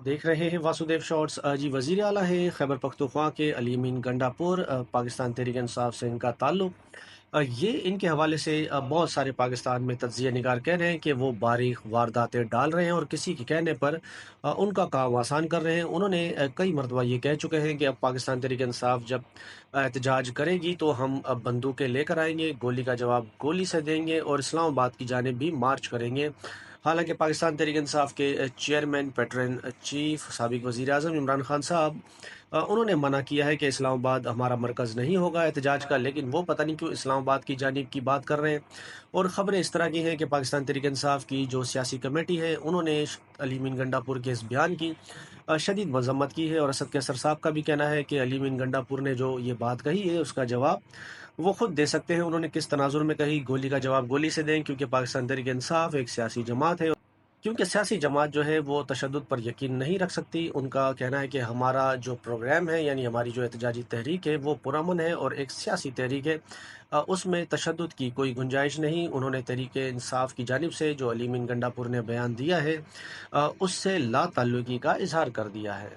देख रहे हैं वासुदेव शॉर्ट्स। जी, वजीर आला है खैबर पख्तूनख्वा के अली मीन गंडापुर। पाकिस्तान तहरीक इंसाफ से इनका ताल्लुक। ये इनके हवाले से बहुत सारे पाकिस्तान में तज्जिया निगार कह रहे हैं कि वो बारीक वारदातें डाल रहे हैं और किसी के कहने पर उनका काम आसान कर रहे हैं। उन्होंने कई मरतबा ये कह चुके हैं कि अब पाकिस्तान तहरीक इंसाफ जब एहतजाज करेगी तो हम अब बंदूकें लेकर आएंगे, गोली का जवाब गोली से देंगे और इस्लामाबाद की जानिब भी मार्च करेंगे। हालांकि पाकिस्तान तहरीक इंसाफ के चेयरमैन पैटर्न चीफ साबिक वज़ीर आज़म इमरान खान साहब, उन्होंने मना किया है कि इस्लामाबाद हमारा मरकज़ नहीं होगा एहतजाज का, लेकिन वो पता नहीं क्यों इस्लामाबाद की जानिब की बात कर रहे हैं। और ख़बरें इस तरह की हैं कि पाकिस्तान तहरीक इंसाफ की जो सियासी कमेटी है उन्होंने अली मीन गंडापुर के इस बयान की शदीद मजम्मत की है। और असद कैसर साहब का भी कहना है कि अली मीन गंडापुर ने जो ये बात कही है उसका जवाब वो खुद दे सकते हैं। उन्होंने किस तनाजुर में कही, गोली का जवाब गोली से दें, क्योंकि पाकिस्तान तहरीक इंसाफ एक सियासी जमात है। क्योंकि सियासी जमात जो है वो तशद्दुद पर यकीन नहीं रख सकती। उनका कहना है कि हमारा जो प्रोग्राम है यानी हमारी जो एहतजाजी तहरीक है वो पुरअमन है और एक सियासी तहरीक है, उसमें तशद्दुद की कोई गुंजाइश नहीं। उन्होंने तहरीक इंसाफ की जानिब से जो अली मीन गंडापुर ने बयान दिया है उससे ला ताल्लुकी का इजहार कर दिया है।